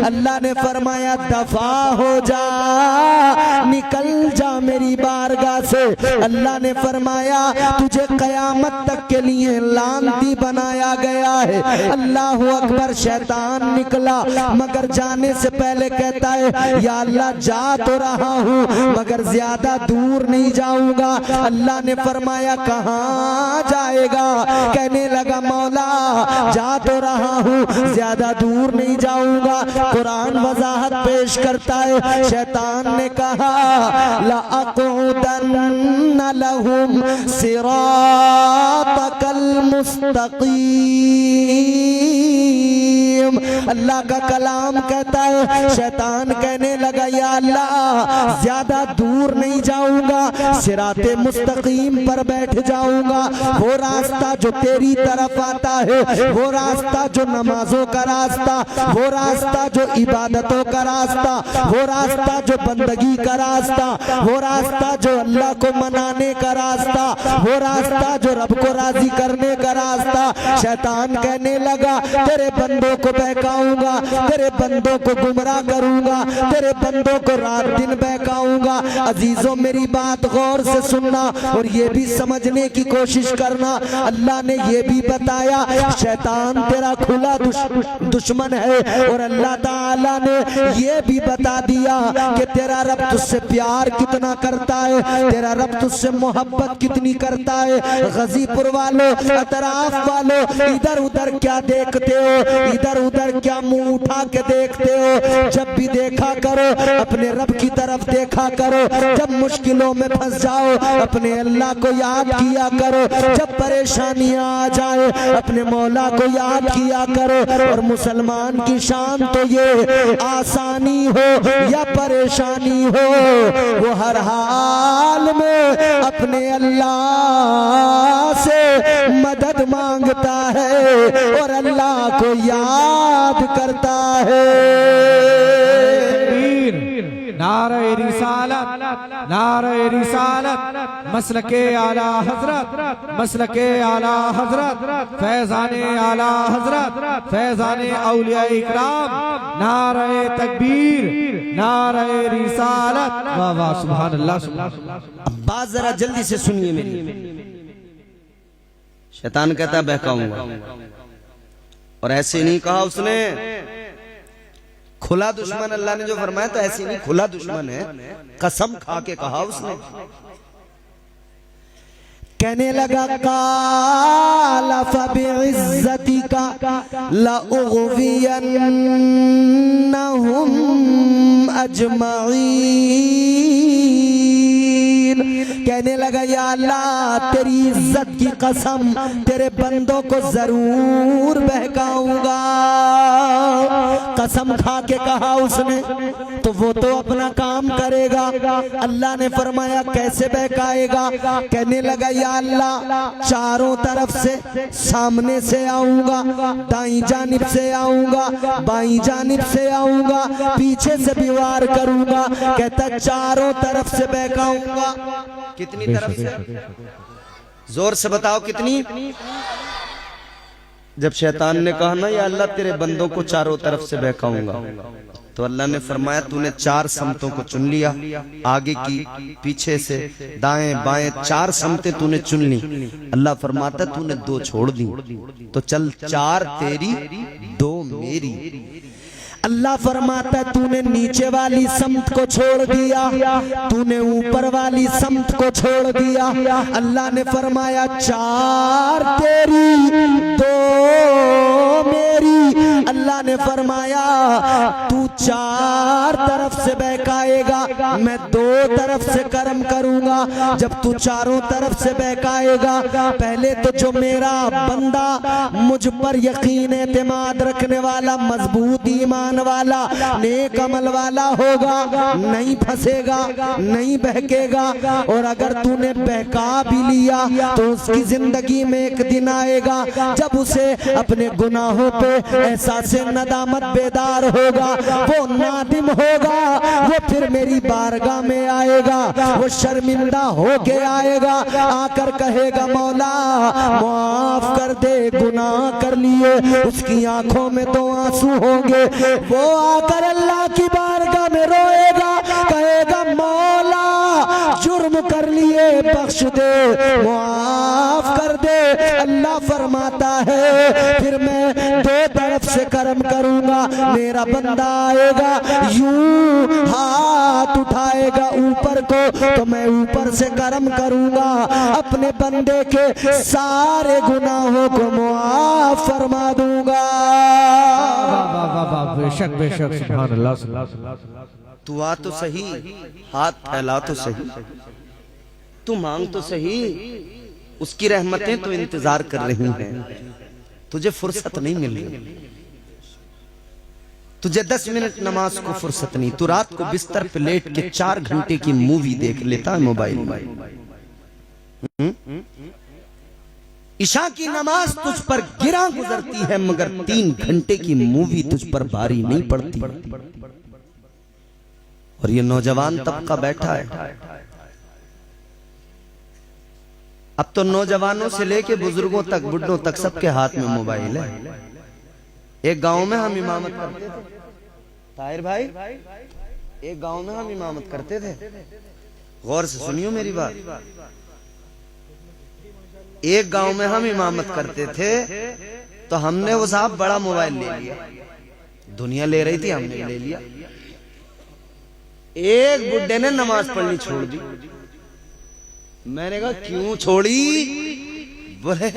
अल्लाह ने फरमाया दफा हो जा, निकल जा मेरी बारगाह से। अल्लाह ने फरमाया तुझे कयामत तक के लिए लानती बनाया गया है। अल्लाह अकबर। शैतान निकला मगर जाने से पहले कहता है या अल्लाह जा तो रहा हूँ मगर ज्यादा दूर नहीं जाऊंगा। अल्लाह ने फरमाया कहाँ जाएगा? कहने लगा मौला जा तो रहा हूँ ज्यादा दूर नहीं जाऊंगा। कुरान वजाहत पेश करता है शैतान ने कहा लअक़उदन्न लहुम सिरातकल मुस्तक़ीम। अल्लाह का कलाम कहता है शैतान कहने लगा या अल्लाह ज्यादा दूर नहीं जाऊंगा, सिराते मुस्तकीम पर बैठ जाऊंगा। वो रास्ता जो तेरी तरफ आता है, वो रास्ता जो नमाजों का रास्ता, वो रास्ता जो इबादतों का रास्ता, वो रास्ता जो बंदगी का रास्ता, वो रास्ता जो अल्लाह को मनाने का रास्ता, वो रास्ता जो रब को राजी करने का रास्ता। शैतान कहने लगा तेरे बंदों को बहकाऊंगा, तेरे बंदों को गुमराह करूंगा, तेरे बंदों को रात दिन बहकाऊंगा। अजीजों मेरी बात गौर से सुनना और ये भी समझने की कोशिश करना। अल्लाह ने ये भी बताया शैतान तेरा खुला दुश्मन है और अल्लाह ताला ने ये भी बता दिया कि तेरा रब तुझसे प्यार कितना करता है, तेरा रब तुझसे मोहब्बत कितनी करता है। गाजीपुर वालों, अतराफ वालों, इधर उधर क्या देखते हो, इधर उधर क्या मुंह उठा के देखते हो? जब भी देखा करो अपने रब की तरफ देखा करो। जब मुश्किलों में फंस जाओ अपने अल्लाह को याद किया करो। जब परेशानियां आ जाए अपने मौला को याद किया करो। और मुसलमान की शान तो ये आसानी हो या परेशानी हो, वो हर हाल में अपने अल्लाह से मदद मांगता है और अल्लाह को याद करता है। नारे रिसालत, नारे रिसालत, मसलके आला हजरत, मसलके आला हजरत, फैजाने आला हजरत, फैजाने औलिया इकराम, नारे तकबीर, नारे रिसालत। वाह वाह सुभान अल्लाह सुभान अल्लाह। अब बात जरा जल्दी से सुनिए मेरी। शैतान कहता बहकाऊंगा और ऐसे नहीं कहा उसने, खुला दुश्मन। अल्लाह ने जो फरमाया तो ऐसी नहीं, खुला दुश्मन है, कसम खा के कहा उसने। कहने लगा काला फबिइज्जतिका लउग़वियन्नहुम अजमईन। कहने लगा या अल्लाह तेरी इज्जत की कसम तेरे बंदों को जरूर बहकाऊंगा। कसम खा के कहा उसने तो वो तो अपना काम करेगा। अल्लाह ने फरमाया कैसे बहकाएगा? कहने लगा या अल्लाह चारों तरफ से, सामने से आऊंगा, दाईं जानिब से आऊंगा, बाईं जानिब से आऊंगा, पीछे से भी वार करूंगा। कहता चारों तरफ से बहकाऊंगा। कितनी तरफ से? जोर से बताओ कितनी? जब शैतान ने कहा ना या अल्लाह तेरे बंदों को चारों तरफ से बहकाऊंगा, तो अल्लाह ने फरमाया तूने 4 समतों को चुन लिया, आगे की, पीछे से, दाएं बाएं 4 समतें तूने चुन ली। अल्लाह फरमाता तूने 2 छोड़ दी, तो चल 4 तेरी 2 मेरी। अल्लाह फरमाता तूने नीचे वाली समत को छोड़ दिया, तूने ऊपर वाली समत को छोड़ दिया। अल्लाह ने फरमाया 4 तेरी 2 मेरी। अल्लाह ने फरमाया तू 4 तरफ से बहकाएगा, मैं 2 तरफ से कर्म करूंगा। जब तू चारों तरफ से बहकाएगा, पहले तो जो मेरा बंदा मुझ पर यकीन एतमाद रखने वाला, मजबूत ईमान वाला, नेक अमल वाला होगा, नहीं फंसेगा, नहीं बहकेगा। और अगर तूने बहका भी लिया तो उसकी जिंदगी में एक दिन आएगा जब उसे अपने गुनाहों पे एहसास नदामत बेदार होगा, वो नादिम होगा, वो फिर मेरी बारगाह में आएगा वो शर्मिंदा होके आएगा, आकर कहेगा मौला माफ कर दे, गुनाह कर लिए। उसकी आंखों में तो आंसू होंगे, वो आकर अल्लाह की बारगाह में रोएगा, कहेगा मौला जुर्म कर लिए, बख्श दे, माफ कर दे। अल्लाह फरमाता है फिर मैं दो तरफ से कर्म करूंगा। मेरा बंदा आएगा यूं हाथ उठाएगा ऊपर को, तो मैं ऊपर से कर्म करूंगा, अपने बंदे के सारे गुनाहों को मुआफ फरमा दूंगा। बेशक बेशक, सुभान अल्लाह। तू आ तो सही, हाथ फैला तो सही, तू मांग तो सही, उसकी रहमतें तो इंतजार कर रही हैं, तुझे फुर्सत नहीं मिल रही। तुझे 10 मिनट नमाज को फुर्सत नहीं, तू रात को बिस्तर पे लेट के 4 घंटे की मूवी देख लेता है मोबाइल में। ईशा की नमाज तुझ पर गिरा गुजरती है, मगर 3 घंटे की मूवी तुझ पर भारी नहीं पड़ती। और ये नौजवान तबका बैठा है, अब तो नौजवानों से लेके बुजुर्गों तक, बुढ़ों तक सबके हाथ में मोबाइल है। एक गांव में हम इमामत करते थे, ताहिर भाई, एक गांव में हम इमामत करते थे, गौर से सुनियो मेरी बात। एक गांव में हम इमामत करते थे, तो हमने वो साहब बड़ा मोबाइल ले लिया, दुनिया ले रही थी, हमने ले लिया। एक बुड्ढे ने नमाज पढ़नी छोड़ दी। मैंने कहा क्यों छोड़ी? बोले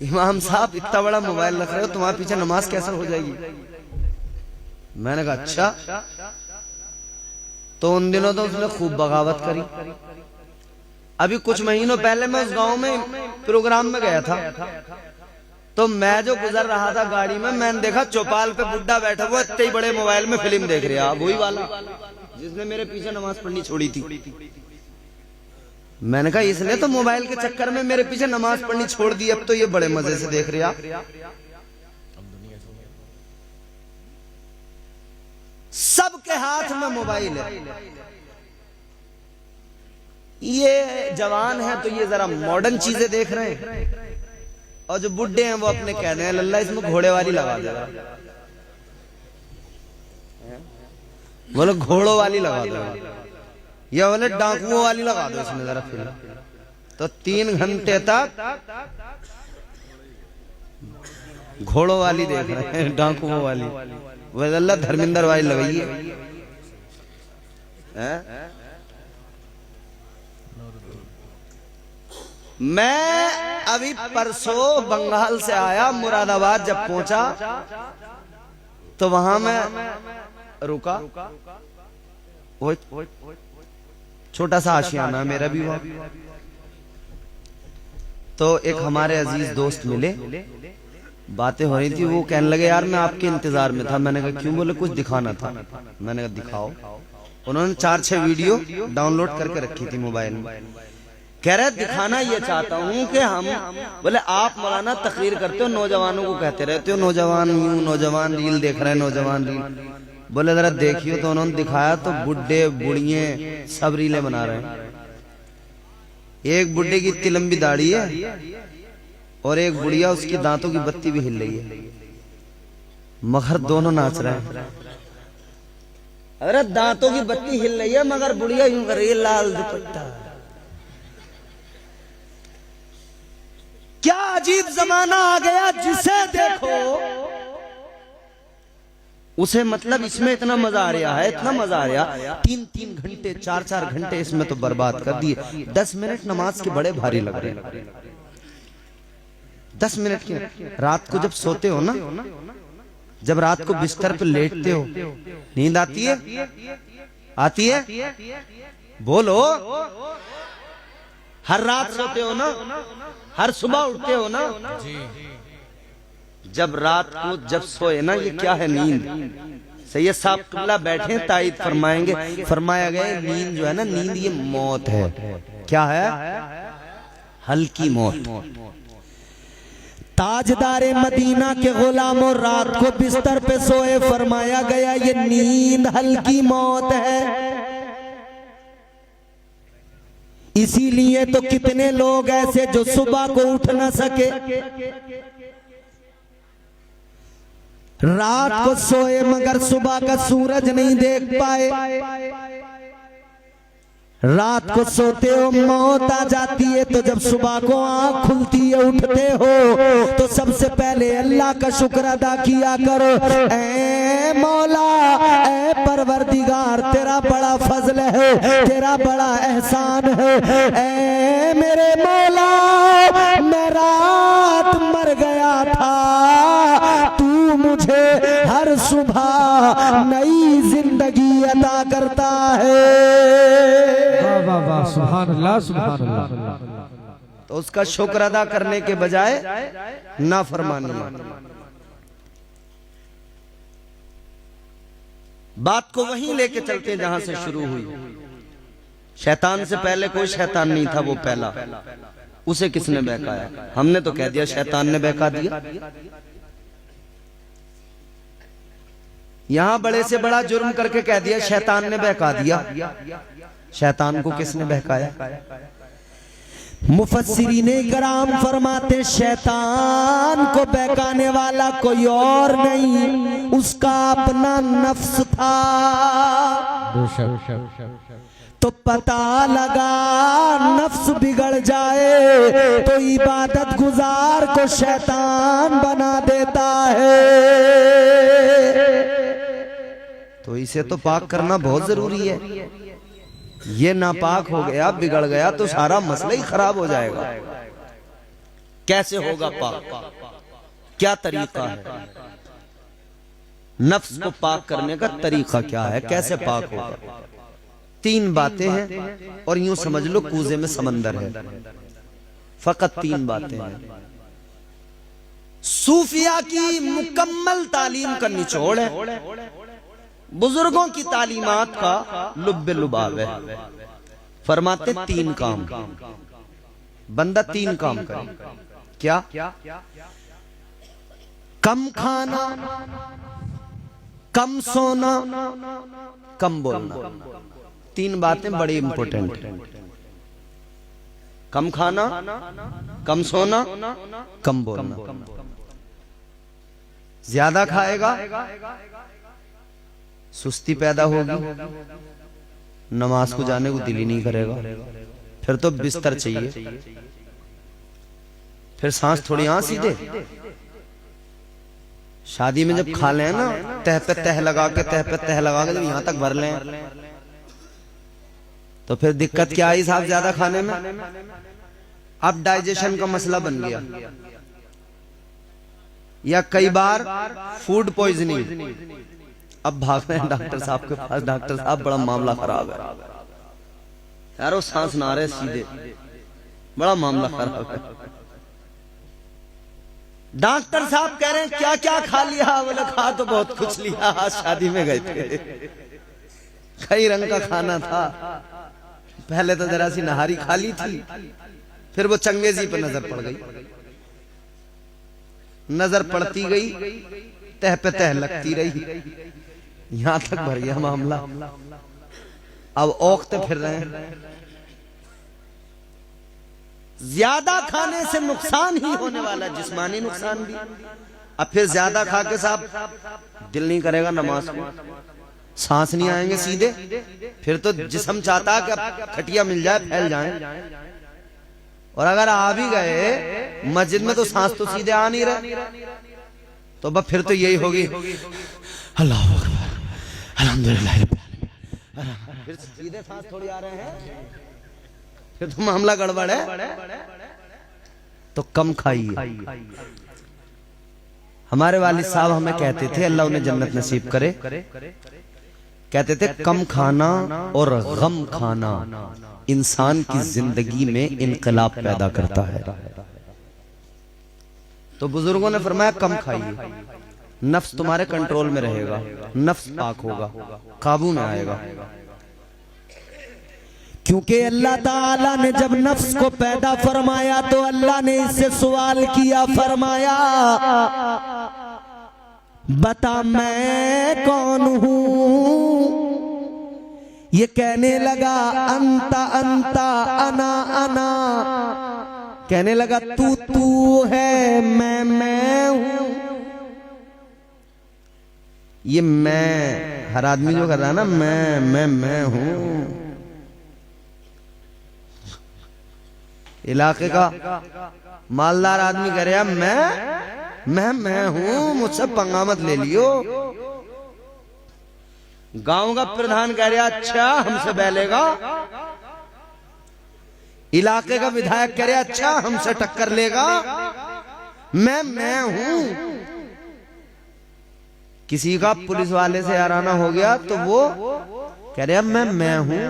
इमाम साहब इतना बड़ा मोबाइल रख रहे हो, तुम्हारे पीछे नमाज कैसे हो जाएगी? मैंने कहा अच्छा। तो उन दिनों तो उसने खूब बगावत करी। अभी कुछ महीनों पहले मैं उस गांव में प्रोग्राम में गया था, तो मैं जो गुजर रहा था गाड़ी में, मैंने देखा चौपाल पे बुड्ढा बैठा हुआ इतने बड़े मोबाइल में फिल्म देख रहा, वही वाला जिसने मेरे पीछे नमाज पढ़नी छोड़ी थी। मैंने कहा इसने तो मोबाइल के चक्कर में मेरे पीछे नमाज पढ़नी छोड़ दी, अब तो ये बड़े मजे से देख रहा। सबके हाथ में मोबाइल है। ये जवान है तो ये जरा मॉडर्न चीजें देख रहे हैं, और जो बुढ़े हैं वो अपने कह रहे हैं लल्ला इसमें घोड़े वाली लगा दे, बोलो घोड़ों वाली लगा दो, या बोले डाकुओं वाली लगा दो इसमें जरा फिल्म। तो 3 घंटे तक घोड़ों वाली देख रहे हैं, डाकुओं वाली। वह अल्लाह धर्मेंद्र वाली लगाई है। मैं अभी परसों बंगाल से आया, मुरादाबाद जब पहुंचा तो वहां मैं रुका, वो छोटा सा आशियाना मेरा भी हुआ। तो एक हमारे अजीज दोस्त मिले, बातें हो रही थी, वो कहने लगे यार मैं आपके इंतजार में था। मैंने कहा क्यों? बोले कुछ दिखाना था। मैंने कहा दिखाओ। उन्होंने 4-6 वीडियो डाउनलोड करके रखी थी मोबाइल में। कह रहे दिखाना ये चाहता हूँ कि हम, बोले आप मौलाना तकरीर करते हो, नौजवानों को कहते रहते हो नौजवान यूं, नौजवान रील देख रहे हैं, नौजवान रील। बोले जरा देखियो। तो उन्होंने दिखाया तो बुढ़े बुढ़िए सब रीलें बना रहे हैं। एक बुढ़े की इतनी लंबी दाढ़ी है और एक बुढ़िया उसकी दांतों की बत्ती भी हिल रही है, मगर दोनों नाच रहे हैं। अरे दांतों की बत्ती हिल रही है मगर बुढ़िया यूं कर रही है, लाल दुपट्टा। क्या अजीब जमाना आ गया, जिसे देखो उसे मतलब इसमें इतना मजा आ रहा है, इतना मजा आ रहा। 3-3 घंटे 4-4 घंटे इसमें तो बर्बाद कर दिए। 10 मिनट नमाज के बड़े भारी लग रहे हैं। 10 मिनट की रात को जब सोते हो ना, जब रात को बिस्तर पे लेटते हो, नींद आती है? आती है? बोलो। हर रात सोते हो ना, हर सुबह उठते हो ना। जब रात को जब सोए ना, ये क्या है? नींद। सैयद साहब किबला बैठे तायद फरमाएंगे, फरमाया गया नींद जो है ना, नींद ये मौत है। क्या है? हल्की मौत। ताजदारे मदीना के गुलामों रात को बिस्तर पे सोए, फरमाया गया ये नींद हल्की मौत है। इसीलिए तो कितने लोग ऐसे जो सुबह को उठ ना सके, रात को सोए मगर सुबह का सूरज नहीं देख पाए, रात को सोते हो मौत आ जाती है, तो जब सुबह को आंख खुलती है उठते हो तो सबसे पहले अल्लाह का शुक्र अदा किया करो। ऐ मौला, ऐ परवरदिगार, तेरा बड़ा फजल है, तेरा बड़ा एहसान है। ऐ मेरे मौला, मैं रात मर गया था, तू मुझे हर सुबह नई जिंदगी अता करता है। वाह वाह, सुभान अल्लाह, सुभान अल्लाह। तो उसका शुक्र अदा करने के बजाय नाफरमानी। बात को वहीं लेके चलते हैं जहां से शुरू हुई। शैतान से पहले कोई शैतान नहीं था, वो पहला। उसे किसने बहकाया? हमने तो कह दिया शैतान ने बहका दिया। यहां बड़े से बड़ा जुर्म करके कह दिया शैतान ने बहका दिया। शैतान को किसने बहकाया? मुफस्सिरीने कराम फरमाते शैतान को बहकाने वाला कोई और नहीं, उसका अपना नफ्स था। तो पता लगा नफ्स बिगड़ जाए तो इबादत गुजार को शैतान बना देता है। तो इसे तो पाक करना बहुत जरूरी है। ये नापाक हो गया, बिगड़ गया तो सारा मसला ही खराब हो जाएगा। कैसे होगा पाक? क्या तरीका है? नफ्स को पाक करने का तरीका क्या है? कैसे पाक होगा? 3 बातें हैं और यूं समझ लो कूजे में समंदर है। फकत 3 बातें हैं। सूफिया की मुकम्मल तालीम का निचोड़ है, बुजुर्गों की तालीमात का लुब्बे लुबाब है। फरमाते 3 काम, बंदा 3 काम करे। क्या? कम खाना, कम सोना, कम बोलना। 3 बातें बड़ी इंपॉर्टेंट है। कम खाना, कम सोना, कम बोलना। ज्यादा खाएगा सुस्ती पैदा होगी, नमाज को जाने को दिल ही नहीं करेगा, फिर तो बिस्तर चाहिए, फिर सांस थोड़ी यहां सीधे। शादी में जब खा लें ना, तह पे तह लगा के जब यहां तक भर लें तो फिर दिक्कत क्या आई साहब ज्यादा खाने में? अब डाइजेशन का मसला बन गया, या कई बार फूड पॉइजनिंग। अब भाग रहे हैं डॉक्टर साहब के पास, डॉक्टर साहब बड़ा मामला खराब है यार, वो सांस ना रहे सीधे, बड़ा मामला खराब है। डॉक्टर साहब कह रहे हैं क्या क्या खा लिया? बोले खा तो बहुत कुछ लिया, आज शादी में गए थे, कई रंग का खाना था। पहले तो जरा सी नहारी खा ली थी, फिर वो चंगेजी पे नजर पड़ गई, नजर पड़ती गई, तह पे तह लगती रही, यहां तक भर गया मामला। अब औखते फिर रहे हैं। ज्यादा खाने से नुकसान ही होने वाला, जिस्मानी नुकसान भी। अब फिर ज्यादा खा के साहब दिल नहीं करेगा नमाज को, सांस नहीं आएंगे सीधे, फिर तो जिस्म चाहता कि अब खटिया मिल जाए, फैल जाए। और अगर आ भी गए मस्जिद में तो सांस तो सीधे आ नहीं रहे, तो बस फिर तो यही होगी अल्लाह अकबर अल्हम्दुलिल्लाह, फिर सीधे सांस थोड़ी आ रहे हैं, फिर तो मामला गड़बड़ है। तो कम खाइए। हमारे वालिद साहब हमें कहते थे, अल्लाह उन्हें जन्नत नसीब करे, कहते थे कम खाना और गम खाना इंसान की जिंदगी में इनकलाब पैदा करता है। तो बुजुर्गों ने फरमाया कम खाइए, नफ्स तुम्हारे कंट्रोल में रहेगा, नफ्स पाक होगा, काबू में आएगा। क्योंकि अल्लाह ताला ने जब नफ्स को पैदा फरमाया तो अल्लाह ने इससे सवाल किया, फरमाया बता मैं कौन हूं? ये कहने लगा अंता अंता अना अना, कहने लगा तू तू है मैं हूं। ये मैं हर आदमी जो कर रहा है ना, मैं हूं। इलाके का मालदार आदमी कह रहा मैं हूं, मुझसे पंगा मत ले लियो। गांव का प्रधान कह रहा अच्छा हमसे बैलेगा। इलाके का विधायक कह रहा अच्छा हमसे टक्कर लेगा। मैं हूं। किसी का पुलिस वाले से याराना हो गया तो वो कह रहा मैं हूं।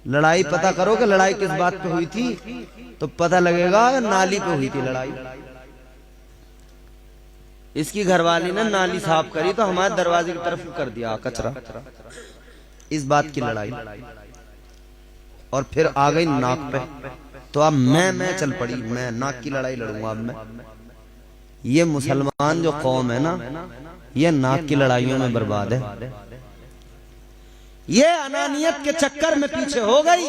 लड़ाई पता करो कि लड़ाई किस बात पे हुई थी, तो पता लगेगा नाली पे हुई थी लड़ाई। इसकी घरवाली ने नाली साफ करी तो हमारे दरवाजे की तरफ कर दिया कचरा, इस बात की लड़ाई। और फिर आ गई नाक पे, तो अब मैं चल पड़ी, मैं नाक की लड़ाई लड़ूंगा अब मैं। ये मुसलमान जो कौम है ना, ये नाक की लड़ाइयों में बर्बाद है। ये अनानियत के चक्कर में पीछे हो गई।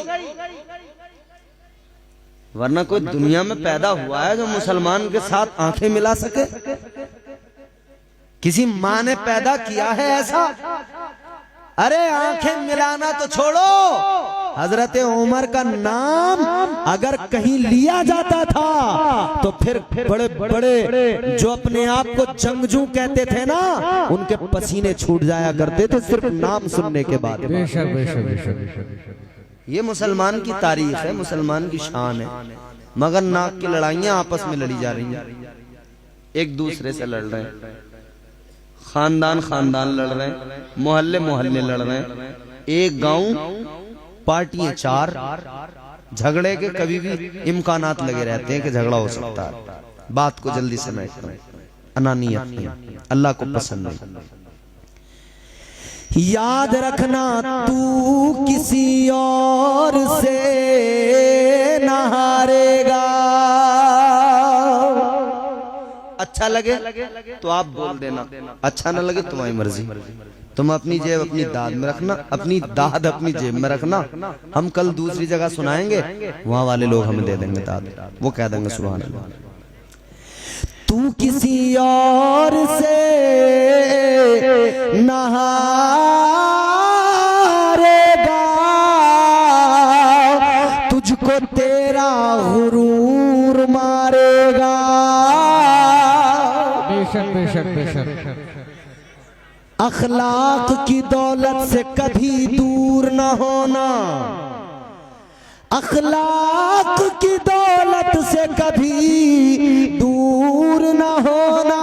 वरना कोई दुनिया में पैदा हुआ है जो मुसलमान के साथ आंखें मिला सके? किसी माँ ने पैदा किया है ऐसा? अरे आंखें मिलाना तो छोड़ो, हजरत उमर का नाम अगर कहीं लिया जाता था तो फिर बड़े बड़े जो अपने आप को जंगजू कहते थे ना, उनके पसीने छूट जाया करते थे सिर्फ नाम सुनने के बाद। बेशक बेशक बेशक। ये मुसलमान की तारीख है, मुसलमान की शान है। मगर नाक की लड़ाइयां आपस में लड़ी जा रही हैं, एक दूसरे से लड़ रहे हैं, खानदान खानदान लड़ रहे हैं, मोहल्ले मोहल्ले लड़ रहे हैं। एक गांव पार्टियां चार, झगड़े के कभी भी इम्कानात लगे रहते हैं कि झगड़ा हो सकता है। बात को जल्दी समेटना, अनानियत नहीं, अल्लाह को पसंद नहीं। याद रखना तू किसी और से न हारेगा। अच्छा लगे तो आप बोल देना, अच्छा न लगे तुम्हारी मर्जी। तुम अपनी जेब अपनी दाद में रखना, अपनी दाद अपनी जेब में रखना। हम कल दूसरी जगह सुनाएंगे, वहां वाले लोग हमें दे देंगे दाद, वो कह देंगे सुभान अल्लाह। तू किसी और से न हारेगा, तुझको तेरा गुरूर मारेगा। बेशक बेशक बेशक। अखलाक की दौलत से कभी दूर न होना, अखलाक की दौलत से कभी दूर न होना।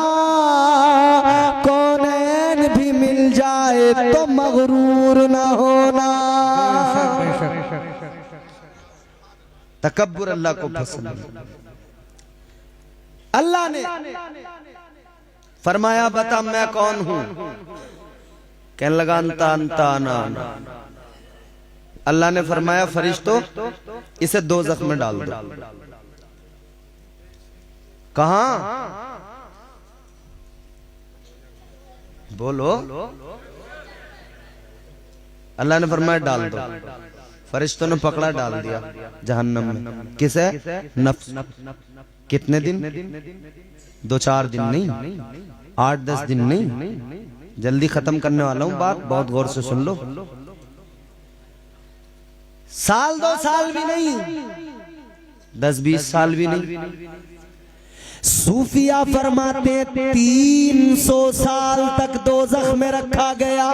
कौनैन भी मिल जाए तो मगरूर न होना। तकब्बुर अल्लाह को पसंद नहीं। अल्लाह ने फरमाया बता मैं कौन हूं? कहने लगा अंता अंता अना अना। अल्लाह ने फरमाया फरिश्तों इसे दोज़ख में डाल दो। कहां? बोलो। अल्लाह ने फरमाया डाल दो। फरिश्तों ने पकड़ा, डाल दिया जहन्नम में। किसे? नफ्स। कितने दिन? 2-4 दिन नहीं, 8-10 दिन नहीं। जल्दी खत्म करने वाला हूं बात, बहुत गौर से सुन लो। साल 2 साल भी नहीं, 10-20 साल भी नहीं। सूफिया फरमाते 300 साल तक दोज़ख में रखा गया,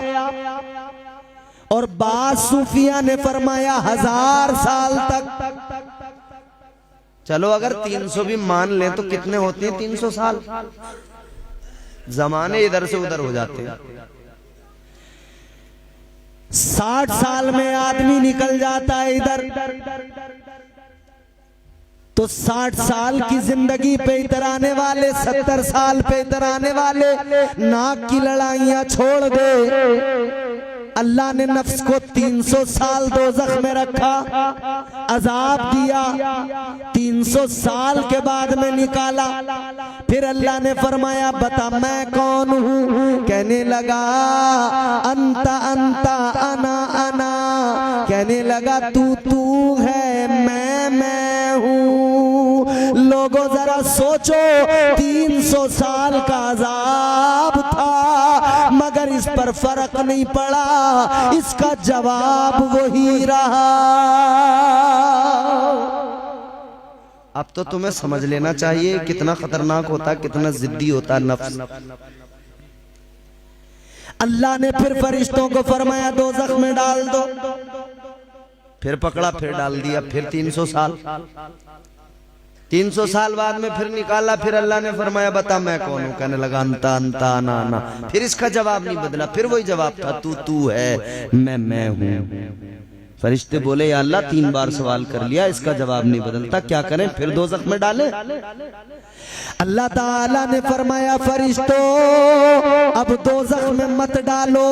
और बाद सूफिया ने फरमाया 1000 साल तक। चलो अगर 300 भी मान लें तो कितने होते हैं 300 साल? जमाने इधर से उधर हो जाते हैं। 60 साल में आदमी निकल जाता है इधर, तो 60 साल की जिंदगी पे इधर आने वाले, 70 साल पे इधर आने वाले नाक की लड़ाइयां छोड़ दे। अल्लाह ने नफ्स को 300 साल दोज़ख में रखा, अजाब दिया, 300 साल के बाद में निकाला। फिर अल्लाह ने फरमाया बता मैं कौन हूं? कहने लगा अंता अंता अना अना लगा तू है मैं हूँ। लोगों जरा सोचो 300 साल का अजाब था मगर इस पर फर्क नहीं पड़ा, इसका जवाब वही रहा। अब तो तुम्हें समझ लेना चाहिए कितना खतरनाक होता है, कितना जिद्दी होता है नफ्स। अल्लाह ने फिर फरिश्तों को फरमाया दोज़ख में डाल दो, फिर पकड़ा, फिर डाल दिया, फिर 300 साल 300 साल बाद में फिर निकाला, फिर अल्लाह ने फरमाया बता मैं कौन हूं। कहने लगा अंता अंता आना आना। फिर इसका जवाब नहीं बदला, फिर वही जवाब था तू है मैं हूं। फरिश्ते बोले या अल्लाह 3 बार सवाल कर लिया, इसका जवाब नहीं बदलता, क्या करें? फिर दोज़ख में डाले। अल्लाह ताला ने फरमाया फरिश्तों अब दोज़ख में मत डालो।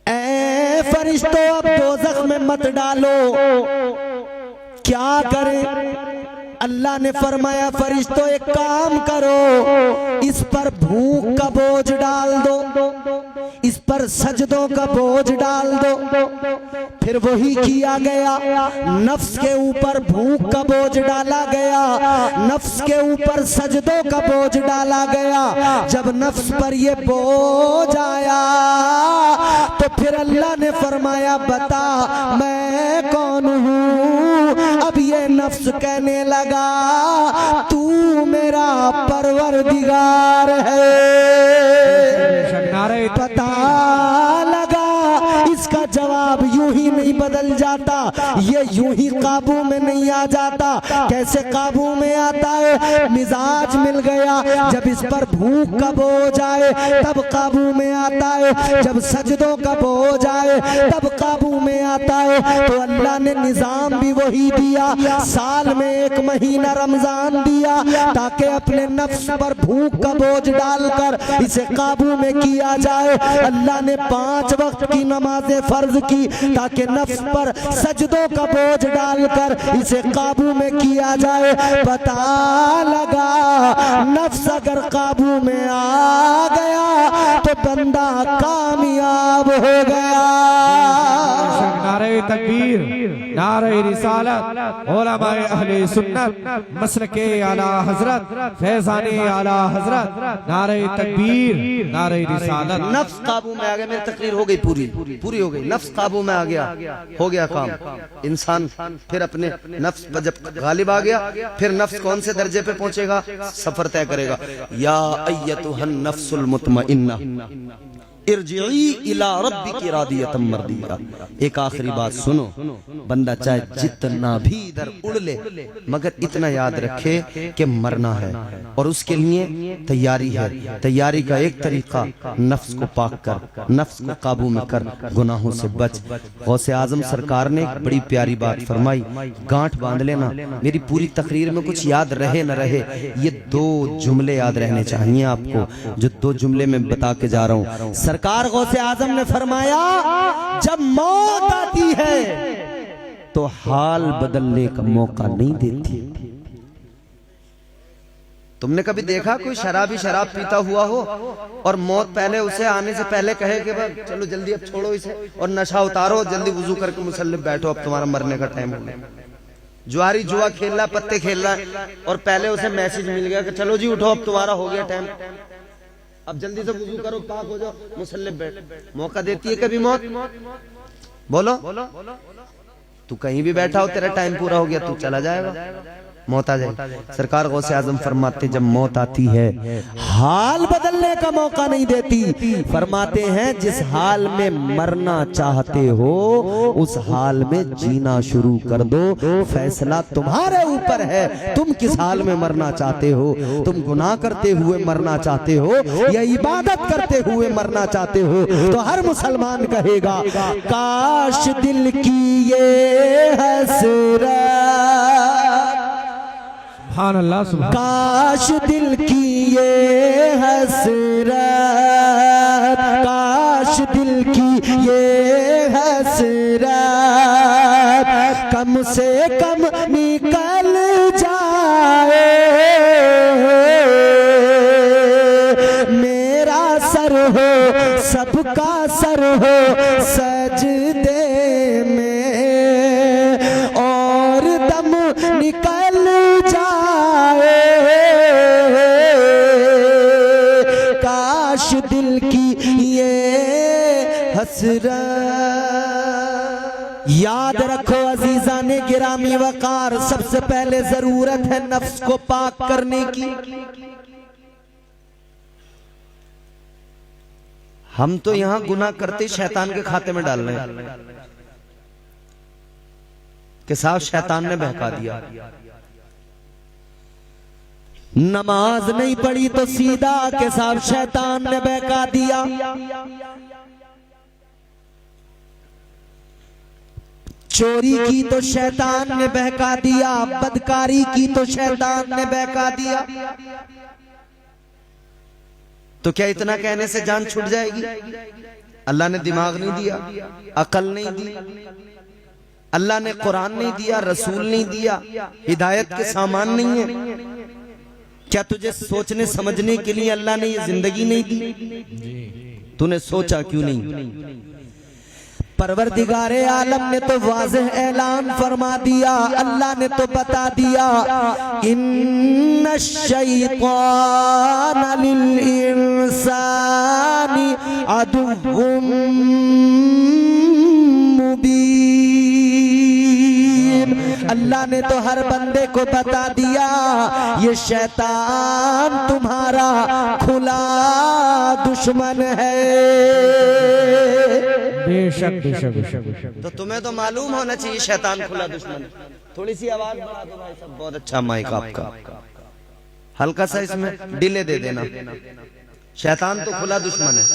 ऐ फरिश्तों अब दोज़ख में मत डालो, क्या करें? अल्लाह ने फरमाया फरिश्तों एक काम करो, इस पर भूख का बोझ डाल दो, इस पर सजदों का बोझ डाल दो। फिर वही किया गया, नफ्स के ऊपर भूख का बोझ डाला गया, नफ्स के ऊपर सजदों का बोझ डाला गया। जब नफ्स पर ये बोझ आया तो फिर अल्लाह ने फरमाया बता मैं कौन हूँ। अब ये नफ्स कहने लगा तू मेरा परवरदिगार है। पता लगा इसका जवाब यूं ही नहीं बदल जाता, ये यूं ही काबू में नहीं आ जाता। कैसे काबू में आता है? मिजाज मिल गया। जब इस पर भूख का बोझ आए तब काबू में आता है, जब सजदों का बोझ आए तब काबू में आता है। तो अल्लाह ने निजाम भी वही दिया, साल में 1 महीना रमजान दिया ताकि अपने नफ्स पर भूख का बोझ डालकर इसे काबू में किया जाए। अल्लाह ने 5 वक्त की नमाजें फर्ज की ताकि नफ्स पर सजदों का बोझ डालकर इसे काबू में किया जाए। पता लगा नफ्स अगर काबू में आ गया तो बंदा कामयाब हो गया। नारे तकबीर, नारे रिसालत, उलमाए अहले सुन्नत, मसलके आला हजरत, फैज़ाने आला हजरत, नारे तकबीर, नारे रिसालत। नफ्स काबू में आ गया, मेरी तकरीर हो गई पूरी हो गई। नफ्स काबू में आ गया, हो गया काम। इंसान फिर अपने नफ्स पर जब गालिब आ गया, फिर नफ्स कौन से दर्जे पे पहुंचेगा? सफर तय करेगा। या अय्यतुहन नफ्सुल मुतमइन्ना इरजिई इला रब्बिकी रादियतम मर्दिया। एक आखिरी बात सुनो, बंदा चाहे जितना भी इधर उड़ ले मगर इतना याद रखे कि मरना है और उसके लिए तैयारी है। तैयारी का एक तरीका नफ्स को पाक कर, नफ्स को काबू में कर, गुनाहों से बच। गौसे आजम सरकार ने एक बड़ी प्यारी बात फरमाई, गांठ बांध लेना। मेरी पूरी तकरीर में कुछ याद रहे न रहे, ये 2 जुमले याद रहने चाहिए आपको, जो 2 जुमले में बता के जा रहा हूं। सरकार गौसे आजम ने फरमाया जब मौत आती है तो हाल बदलने का मौका नहीं देती। तुमने कभी देखा कोई शराबी शराब पीता हुआ हो और मौत पहले उसे आने से पहले कहे कि भाई चलो जल्दी अब छोड़ो इसे और नशा उतारो, जल्दी वुजू करके मुसल्ले बैठो, अब तुम्हारा मरने का टाइम हो गया। जुआरी जुआ खेल रहा, पत्ते खेल रहा है और पहले उसे मैसेज मिल गया कि चलो जी उठो अब तुम्हारा हो गया टाइम, अब जल्दी से वुजू करो, पाक हो जाओ, मुसल्ले बैठ। मौका देती है कभी मौत? बोलो, तू कहीं भी बैठा हो, तेरा टाइम पूरा हो गया, तू चला जाएगा, मौत आ जाए। सरकार गौसे आजम फरमाते जब मौत आती है हाल बदलने का मौका नहीं देती। फरमाते हैं जिस हाल में मरना चाहते हो उस हाल में जीना शुरू कर दो, फैसला तुम्हारे ऊपर है। तुम किस हाल में मरना चाहते हो? तुम गुनाह करते हुए मरना चाहते हो या इबादत करते हुए मरना चाहते हो? तो हर मुसलमान कहेगा काश दिल की ये हसरत, काश दिल की ये हसरत, काश दिल की ये हसरत कम से कम निकल जाए। मेरा मेरा सर हो सबका सर हो सजदे में और दम निकल जाए काश दिल की ये हसरत। याद रखो अजीजाने गिरामी वकार, सबसे पहले जरूरत है नफ्स को पाक करने की। हम तो यहां गुनाह करते शैतान के खाते में डाल रहे हैं कि साहब शैतान ने बहका दिया। नमाज नहीं पढ़ी तो सीधा के साहब शैतान ने बहका दिया। चोरी की तो शैतान ने बहका दिया, बदकारी की तो शैतान ने बहका दिया। तो क्या इतना कहने से जान छूट जाएगी? अल्लाह ने दिमाग नहीं दिया, अकल नहीं दी, अल्लाह ने कुरान नहीं दिया, रसूल नहीं दिया, हिदायत के सामान नहीं है। क्या तुझे सोचने समझने के लिए अल्लाह ने ये जिंदगी नहीं दी? तूने सोचा क्यों नहीं? परवरदिगारे आलम ने तो वाज़ेह ऐलान फरमा दिया, अल्लाह ने तो बता दिया, इन्नश शैतान लिल इंसानी अदुव्वुम मुबीन। अल्लाह ने तो हर बंदे को बता दिया ये शैतान तुम्हारा खुला दुश्मन है। बेशक बेशक बेशक। तो तुम्हें तो मालूम होना चाहिए शैतान खुला दुश्मन। थोड़ी सी आवाज बढ़ा दो भाई साहब, बहुत अच्छा माइक आपका, हल्का सा इसमें डिले दे देना। शैतान तो खुला दुश्मन है।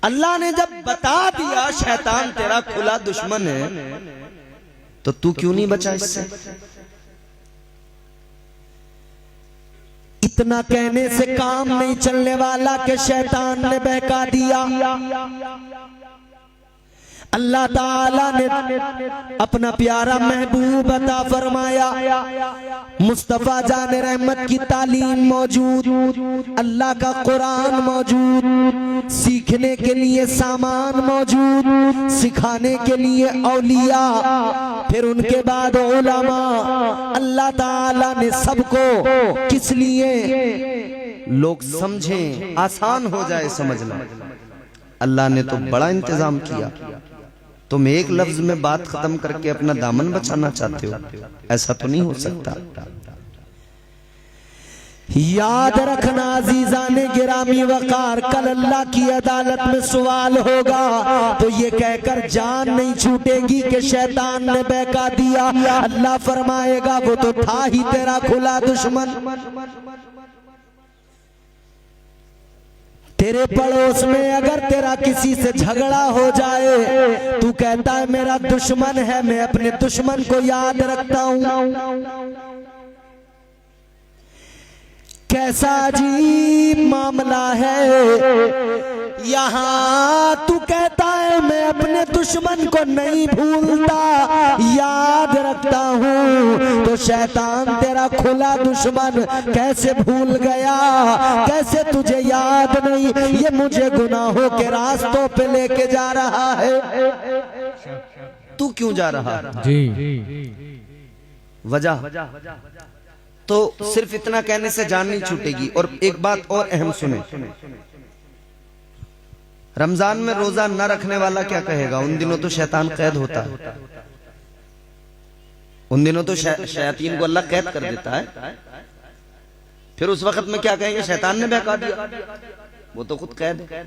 अल्लाह ने जब बता दिया शैतान तेरा खुला दुश्मन है, तो तू क्यों नहीं बचा इससे? इतना कहने से काम नहीं चलने वाला कि शैतान ने बहका दिया। अल्लाह ताला ने अपना प्यारा महबूब अता फरमाया, मुस्तफा जान रहमत की तालीम मौजूद, अल्लाह का कुरान मौजूद, सीखने के लिए सामान मौजूद, सिखाने के लिए औलिया, फिर उनके बाद उलमा। अल्लाह ताला ने सबको किस लिए? लोग समझें, आसान हो जाए समझना। अल्लाह ने तो बड़ा इंतजाम किया। तुम एक लफ्ज में बात खत्म करके अपना दामन बचाना चाहते हो, ऐसा तो नहीं हो सकता। याद रखना अजीजाने गिरामी वकार, कल अल्लाह की अदालत में सवाल होगा तो ये कहकर जान नहीं छूटेगी कि शैतान ने बहका दिया। अल्लाह फरमाएगा वो तो था ही तेरा खुला दुश्मन। तेरे पड़ोस में अगर तेरा किसी से झगड़ा हो जाए, तू कहता है मेरा दुश्मन है, मैं अपने दुश्मन को याद रखता हूं। कैसा अजीब मामला है। यहाँ तू कहता है मैं अपने दुश्मन को नहीं भूलता, याद रखता हूँ, तो शैतान तेरा खुला दुश्मन कैसे भूल गया, कैसे तुझे याद नहीं? ये मुझे गुनाहों के रास्तों पे लेके जा रहा है। तू क्यों जा रहा? जी वजह तो सिर्फ इतना कहने से जान नहीं छूटेगी। और एक बात और अहम सुने, रमजान में रोजा न रखने वाला क्या कहेगा? उन दिनों तो शैतान कैद होता है, उन दिनों तो शैतान को अल्लाह कैद कर देता है। फिर उस वक्त में क्या कहेंगे? शैतान ने बहका दिया, वो तो खुद कैद है।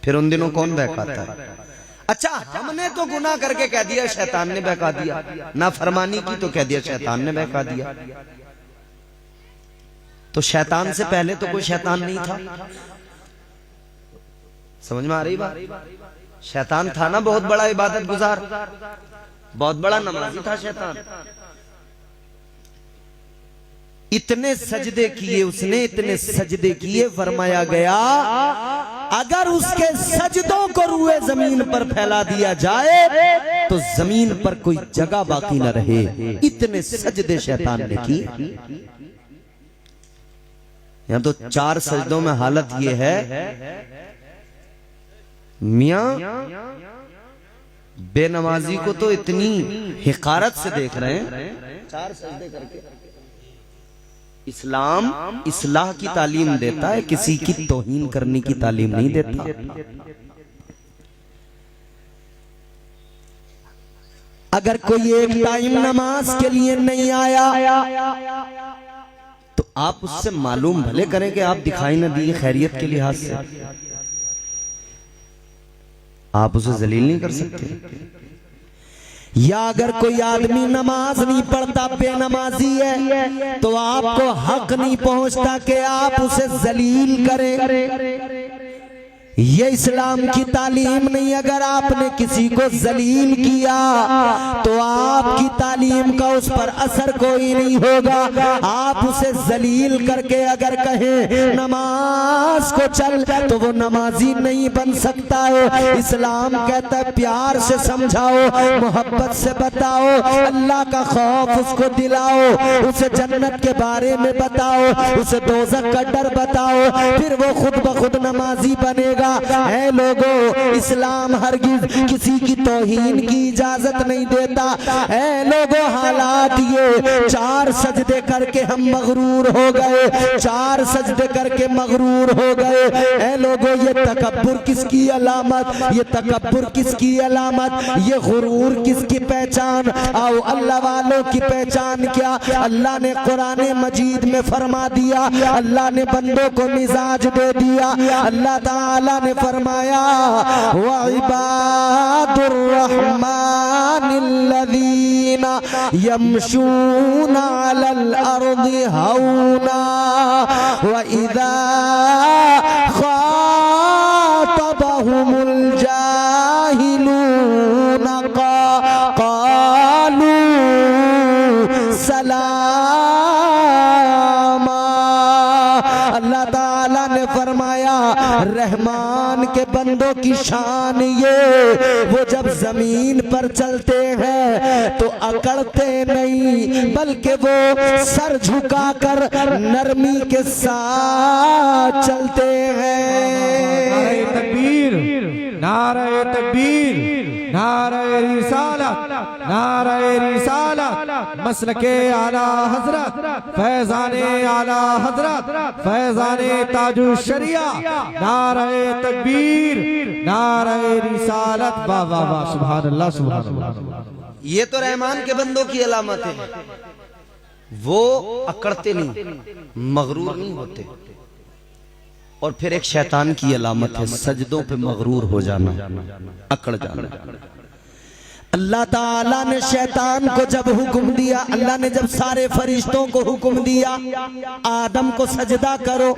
फिर उन दिनों कौन बहकाता है? अच्छा, हमने तो गुनाह करके कह दिया शैतान ने बहका दिया, ना फरमानी की तो कह दिया शैतान ने बहका दिया। तो शैतान से पहले तो कोई शैतान नहीं था। समझ में आ रही बात? शैतान था ना बहुत बड़ा इबादत गुजार, बहुत बड़ा नमाजी था शैतान। इतने सजदे किए उसने, इतने सजदे किए, फरमाया गया अगर उसके सजदों को रूए जमीन पर फैला दिया जाए तो जमीन पर कोई जगह बाकी न रहे। इतने सजदे शैतान ने किए। यहाँ तो 4 सजदों में हालत ये है, मियां बेनमाजी को तो इतनी हिकारत से देख रहे हैं, 4 सजदे करके। इस्लाम इस्लाह की तालीम देता है, किसी की तौहीन करने की तालीम नहीं देता। अगर कोई एक टाइम नमाज के लिए नहीं आया तो आप उससे मालूम भले करें कि आप दिखाई ना दिए खैरियत के लिहाज से, आप उसे जलील नहीं कर सकते। या अगर कोई आदमी नमाज नहीं पढ़ता, बेनमाजी है, तो आपको हक नहीं पहुंचता कि आप उसे जलील करें। ये इस्लाम की तालीम नहीं। अगर आपने किसी को जलील किया तो आपकी तालीम का उस पर असर कोई नहीं होगा। आप उसे जलील करके अगर कहें नमाज को चल, तो वो नमाजी नहीं बन सकता है। इस्लाम कहता है प्यार से समझाओ, मोहब्बत से बताओ, अल्लाह का खौफ उसको दिलाओ, उसे जन्नत के बारे में बताओ, उसे दोज़ख का डर बताओ, फिर वो खुद ब खुद नमाजी बनेगा। है लोगों, इस्लाम हरगिज किसी की तौहीन की इजाजत नहीं देता। है लोगों, हालात ये 4 सजदे करके हम मगरूर हो गए, 4 सजदे करके मगरूर हो गए। है लोगों, ये तकब्बुर किसकी अलामत, ये तकब्बुर किसकी अलामत, ये गुरूर किसकी पहचान। आओ, अल्लाह वालों की पहचान क्या? अल्लाह ने कुरान मजीद में फरमा दिया, अल्लाह ने बंदों को मिजाज दे दिया। अल्लाह ताला ने फरमाया व इबादुर रहमानिल्लज़ीना यमशूना अलल अर्दि हौना व इज़ा ख़ातबहुमुल जाहिलूना क़ालू सलामा। अल्लाह ताला ने फरमाया रहमान के बंदों की शान ये, वो जब जमीन पर चलते हैं तो अकड़ते नहीं, बल्कि वो सर झुकाकर नरमी के साथ चलते हैं। तकबीर, नारे तकबीर, नारे रिसालत, नारे रिसालत, मसलके आला हजरत, फैजाने आला हजरत, फैजाने ताजु शरिया, नारे तकबीर, नारे रिसालत। वाह वाह वाह, सुभान अल्लाह, सुभान अल्लाह। ये तो रहमान के बंदों की अलामत है, वो अकड़ते नहीं, मगरूर नहीं होते। और फिर एक शैतान की अलामत है, सजदों पे मगरूर हो जाना, अकड़ जाना। अल्लाह ताला ने शैतान को जब हुक्म दिया, अल्लाह ने जब सारे फरिश्तों को हुक्म दिया आदम को सजदा करो,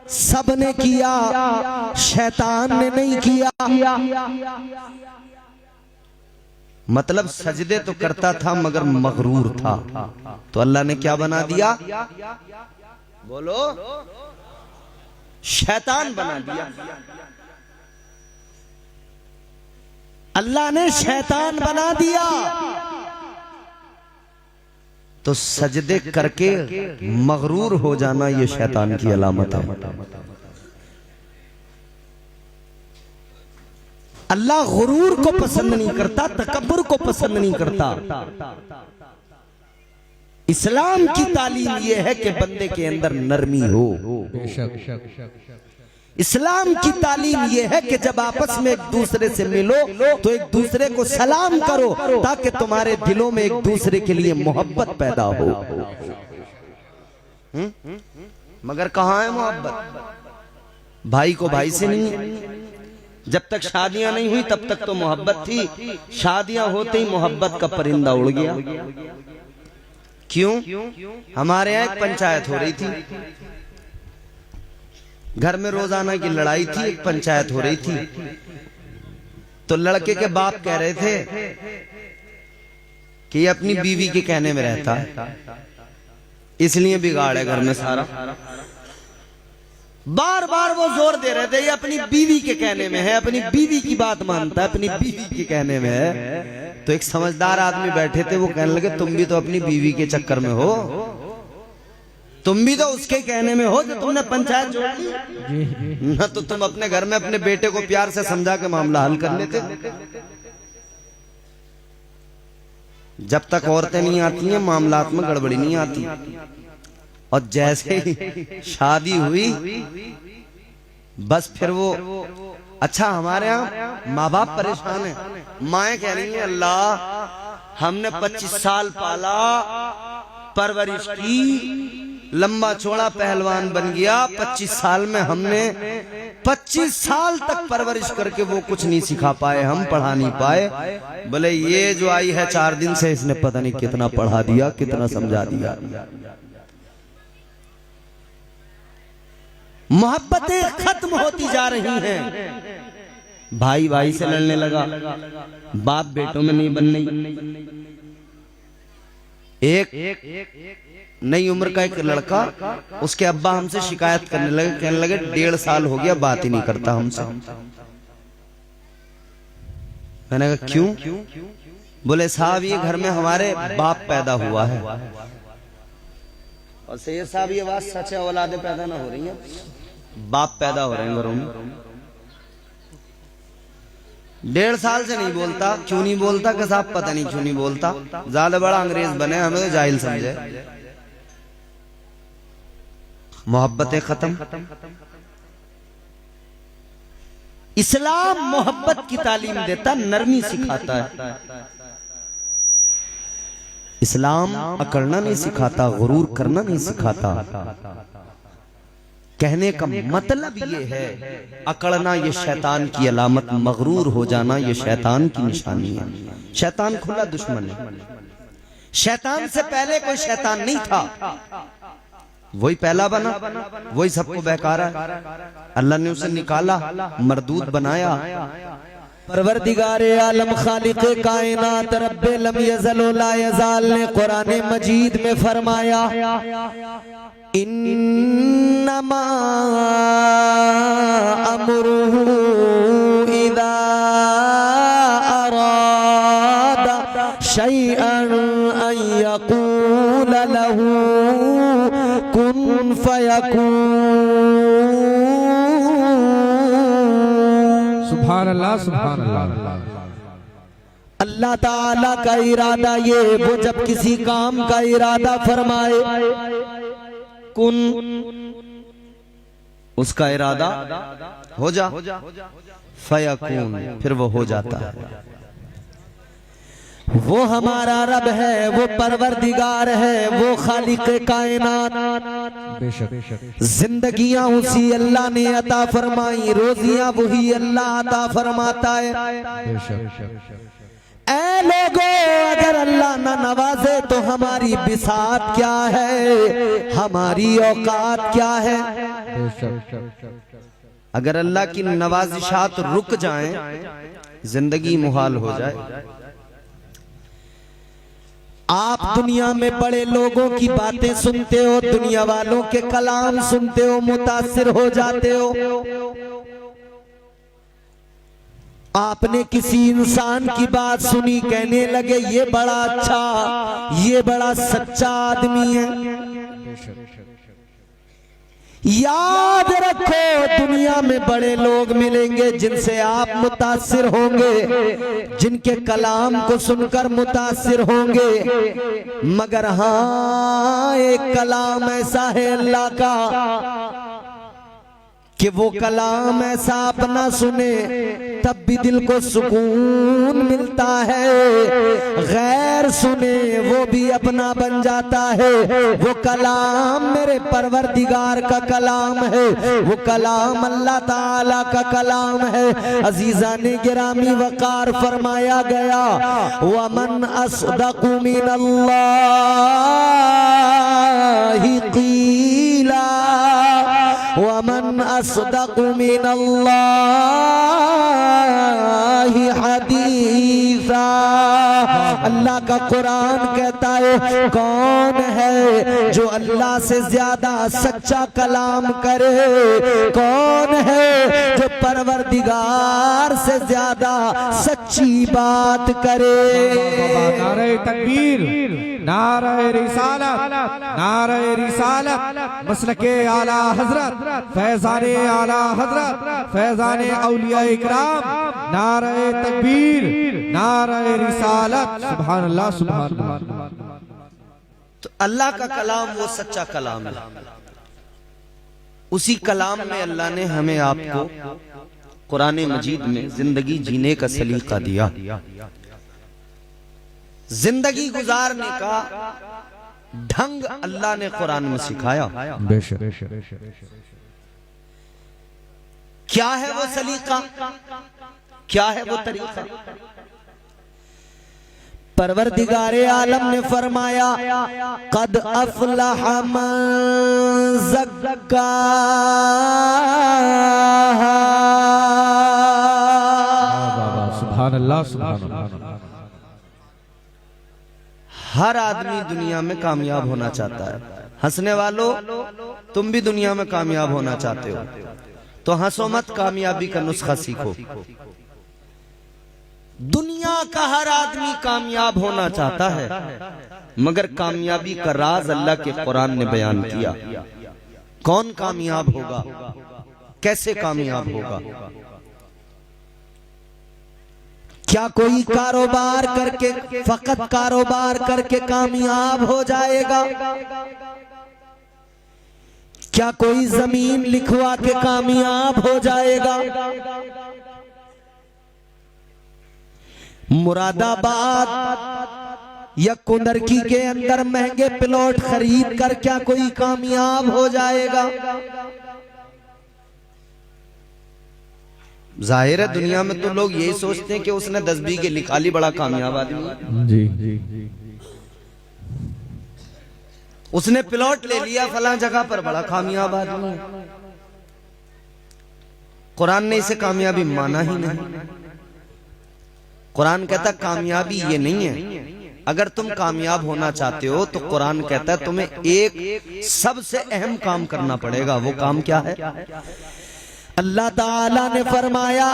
सबने किया, शैतान ने नहीं किया। मतलब सजदे तो करता था मगर मगरूर था, तो अल्लाह ने क्या बना दिया? बोलो, शैतान बना दिया। अल्लाह ने शैतान बना दिया। तो सजदे करके मगरूर हो जाना ये शैतान की अलामत है। अल्लाह गुरूर को पसंद नहीं करता, तकब्बुर को पसंद नहीं करता। इस्लाम की तालीम यह है कि बंदे के अंदर नरमी हो। इस्लाम की तालीम यह है कि जब आपस में एक दूसरे से मिलो तो एक दूसरे को सलाम करो, ताकि तुम्हारे दिलों में एक दूसरे के लिए मोहब्बत पैदा हो। मगर कहाँ है मोहब्बत? भाई को भाई से नहीं। जब तक शादियां नहीं हुई तब तक तो मोहब्बत थी, शादियां होते ही मोहब्बत का परिंदा उड़ गया। क्यों? हमारे यहाँ एक पंचायत हो रही थी, घर में रोजाना की लड़ाई थी, एक पंचायत हो रही थी। तो लड़के के बाप कह रहे थे कि ये अपनी बीवी के कहने में रहता है, इसलिए बिगाड़ है घर में सारा। बार बार वो जोर दे रहे थे ये अपनी बीवी के कहने में है, अपनी बीवी की बात मानता है, अपनी बीवी के कहने में है। तो एक समझदार आदमी बैठे थे, वो कहने लगे तुम भी तो अपनी बीवी के चक्कर में हो। तुम भी तो उसके कहने में हो जो तुमने पंचायत जोड़ी ना, तो तुम अपने घर में अपने बेटे को प्यार से समझा के मामला हल कर लेते। जब तक औरतें नहीं आती हैं मामलात में गड़बड़ी नहीं आती, और जैसे ही शादी हुई बस फिर वो, अच्छा हमारे यहाँ माँ बाप परेशान है, माएँ कह रही हैं अल्लाह हमने 25 साल पाला, परवरिश की, लंबा चौड़ा पहलवान बन गया, 25 साल में हमने 25 साल तक परवरिश करके वो कुछ नहीं सिखा पाए, हम पढ़ा नहीं पाए। बोले ये जो आई है 4 दिन से इसने पता नहीं कितना पढ़ा दिया, कितना समझा दिया। मोहब्बतें खत्म होती जा रही हैं, भाई भाई से लड़ने लगा, बाप बेटों में नहीं बन रही। एक नई उम्र का एक लड़का, उसके अब्बा हमसे शिकायत करने लगे, कहने लगे 1.5 साल हो गया बात ही नहीं करता हमसे। मैंने कहा क्यों? बोले साहब ये घर में हमारे बाप पैदा हुआ है। और सैयद साहब ये बात सच है, औलादे पैदा ना हो रही है, बाप पैदा हो रहे हैं घरों में। 1.5 साल से नहीं बोलता, क्यों नहीं बोलता कि साहब पता नहीं क्यों नहीं बोलता, ज्यादा बड़ा अंग्रेज बने, हमें तो जाहिल समझे। मोहब्बतें खत्म। इस्लाम मोहब्बत की तालीम देता, नरमी सिखाता है। इस्लाम अकड़ना नहीं सिखाता, गुरूर करना नहीं सिखाता। कहने का मतलब ये है, अकड़ना ये शैतान की अलामत, मगरूर हो जाना ये शैतान की निशानी है। शैतान खुला दुश्मन है, शैतान से पहले कोई शैतान नहीं था, वही पहला बना, वही सबको बहकारा है। अल्लाह ने उसे निकाला, मरदूद बनाया। परवरदिगारे आलम खालिक़े कायनात रब्बे लम यज़ल व ला यज़ाल ने कुरान मजीद में फरमाया, इन्नमा अमरुहु इज़ा अरादा शैअन अन यक़ूल लहू कुन फयकून। सुभान अल्लाह, सुभान अल्लाह। अल्लाह ताला का इरादा ये, वो जब किसी काम का इरादा फरमाए, कुन, उसका इरादा हो जा, फयकून, फिर वो हो जाता है। वो हमारा रब है, वो परवरदिगार है, वो खालिक़े कायनात। जिंदगियां उसी अल्लाह ने अता फरमाई, रोजियां वही अल्लाह अता फरमाता है। ऐ लोगों, अगर अल्लाह ना नवाजे तो हमारी बिसात क्या है, हमारी औकात क्या है। अगर अल्लाह की नवाजिशात रुक जाएं, जिंदगी मुहाल हो जाए। आप दुनिया में बड़े लोगों की बातें सुनते हो, दुनिया वालों के कलाम सुनते हो, मुतासिर हो जाते हो। आपने किसी इंसान की बात सुनी, कहने लगे ये बड़ा अच्छा, ये बड़ा सच्चा आदमी है। याद रखो, दुनिया में बड़े लोग मिलेंगे जिनसे आप मुतासिर होंगे, जिनके कलाम को सुनकर मुतासिर होंगे, मगर हाँ एक कलाम ऐसा है अल्लाह का कि वो कलाम ऐसा अपना सुने तब भी दिल को सुकून मिलता है, गैर सुने वो भी अपना बन जाता है। वो कलाम मेरे परवरदिगार का कलाम है, वो कलाम अल्लाह ताला का कलाम है। अजीज़ाने गिरामी वक़ार फरमाया गया, वमन अस्दक़ु मिनल्लाहि क़ीला वमन अस्दक़ु मिनल्लाहि हदीसा। अल्लाह का कुरान कहता है कौन है जो अल्लाह से ज्यादा सच्चा कलाम करे, कौन है जो परवरदिगार से ज्यादा सच्ची बात करे। नारे तकबीर, नारे रिसालत, नारे रिसालत, मसलके आला हजरत, फैजाने आला हजरत, फैजाने औलिया इकराम, नारे तकबीर, नारे रिसालत, सुभान अल्लाह, सुभान अल्लाह। तो अल्लाह का कलाम वो सच्चा कलाम है। उसी कलाम में अल्लाह ने हमें आपको कुरान मजीद में जिंदगी जीने का सलीका दिया, जिंदगी गुजारने का ढंग अल्लाह ने कुरान में सिखाया। क्या है वो सलीका, क्या है वो तरीका? परवरदिगारे आलम ने फरमाया कद अफलह मन ज़क्का, सुभान अल्लाह, सुभान अल्लाह। हर आदमी दुनिया में कामयाब होना चाहता है। हंसने वालों, तुम भी दुनिया में कामयाब होना चाहते हो तो हंसो मत, कामयाबी का नुस्खा सीखो। दुनिया का हर आदमी कामयाब होना चाहता है, मगर कामयाबी का राज अल्लाह के कुरान ने बयान किया। कौन कामयाब होगा, कैसे कामयाब होगा? क्या कोई कारोबार करके, फकत कारोबार करके कामयाब हो जाएगा? क्या कोई जमीन लिखवा के कामयाब हो जाएगा? मुरादाबाद या कुंदरकी के अंदर महंगे प्लॉट खरीद कर क्या कोई कामयाब हो जाएगा? जाहिर है दुनिया में तो लोग यही सोचते हैं कि उसने 10 बीघे लिखा ली, बड़ा कामयाब आदमी है। जी, उसने प्लॉट ले लिया फलां जगह पर, बड़ा कामयाब आदमी है। कुरान ने इसे कामयाबी माना ही नहीं। कुरान कहता कामयाबी ये नहीं है। अगर तुम कामयाब होना चाहते हो तो कुरान कहता है तुम्हें एक सबसे अहम काम करना पड़ेगा। वो काम क्या है? अल्लाह ताला ने फरमाया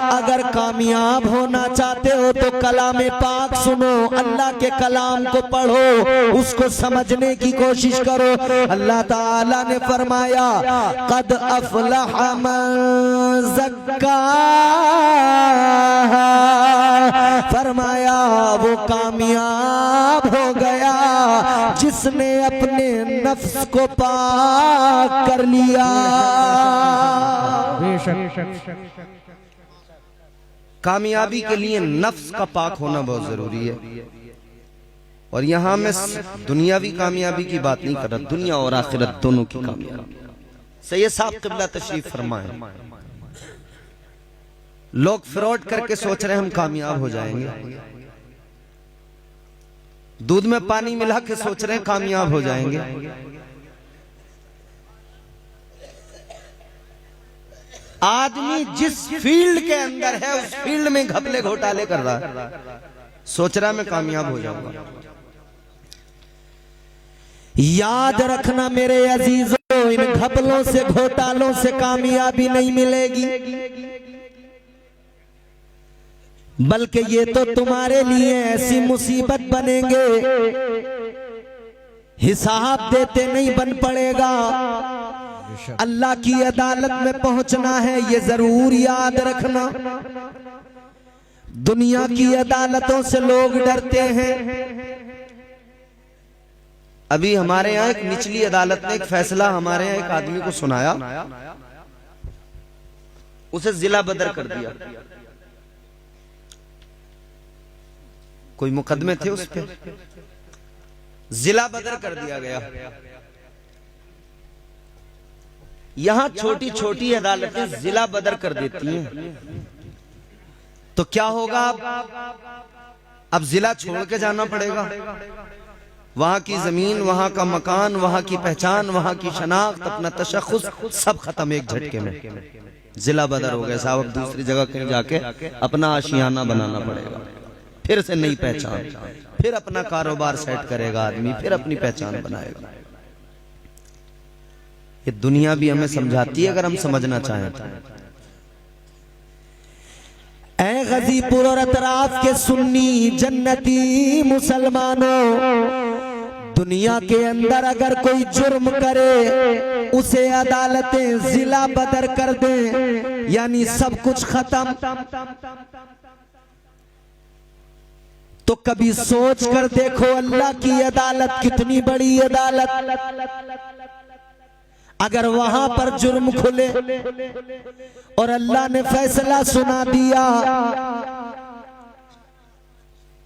अगर कामयाब होना चाहते हो तो कलाम पाक सुनो, अल्लाह के कलाम को पढ़ो, उसको समझने की कोशिश करो। अल्लाह ताला ने फरमाया कद अफलह मन ज़क्का, फरमाया वो कामयाब हो गया जिसने अपने नफ्स को पाक कर लिया। कामयाबी के लिए नफ्स का पाक होना बहुत जरूरी है। और यहां मैं दुनियावी कामयाबी की बात नहीं कर रहा, दुनिया और आखिरत दोनों की कामयाबी। सैयद साहब क़िबला तशरीफ फरमाए। लोग फ्रॉड करके सोच रहे हैं हम कामयाब हो जाएंगे, दूध में पानी मिला के सोच रहे हैं कामयाब हो जाएंगे। आदमी जिस फील्ड के अंदर है उस फील्ड में घपले घोटाले कर रहा है, सोच रहा है मैं कामयाब हो जाऊंगा। याद रखना मेरे अजीजों, इन घपलों से घोटालों से कामयाबी नहीं मिलेगी, बल्कि ये तो तुम्हारे लिए ऐसी मुसीबत बनेंगे हिसाब देते नहीं बन पड़ेगा। अल्लाह की अदालत में पहुंचना है, ये जरूर याद रखना। दुनिया की अदालतों से लोग डरते हैं। अभी हमारे यहाँ एक निचली अदालत ने एक फैसला हमारे यहाँ एक आदमी को सुनाया, उसे जिला बदर कर दिया। कोई मुकदमे थे उस पे, जिला बदर कर दिया गया। यहां छोटी छोटी अदालतें जिला बदर कर देती हैं, तो क्या होगा? अब जिला छोड़ के जाना पड़ेगा। वहां की जमीन, वहां का मकान, वहां की पहचान, वहां की शनाख्त, अपना तशख्खुस सब खत्म एक झटके में। जिला बदर हो गए साहब, अब दूसरी जगह कहीं जाके अपना आशियाना बनाना पड़ेगा। फिर से नई पहचान, फिर अपना कारोबार सेट करेगा आदमी, फिर अपनी पहचान बनाएगा। ये दुनिया भी हमें समझाती है अगर हम समझना चाहें तो। ऐ गाजीपुर और अतराफ के सुन्नी जन्नती मुसलमानों, दुनिया के अंदर अगर कोई जुर्म करे उसे अदालतें जिला बदर कर दे, यानी सब कुछ खत्म, तो कभी सोच कर देखो अल्लाह की अदालत कितनी बड़ी अदालत। अगर वहां पर जुर्म खुले और अल्लाह ने फैसला सुना दिया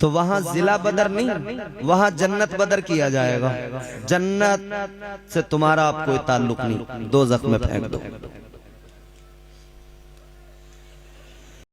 तो वहां जिला बदर नहीं, वहां जन्नत बदर किया जाएगा। जन्नत से तुम्हारा अब कोई ताल्लुक नहीं, दोज़ख में फेंक दो।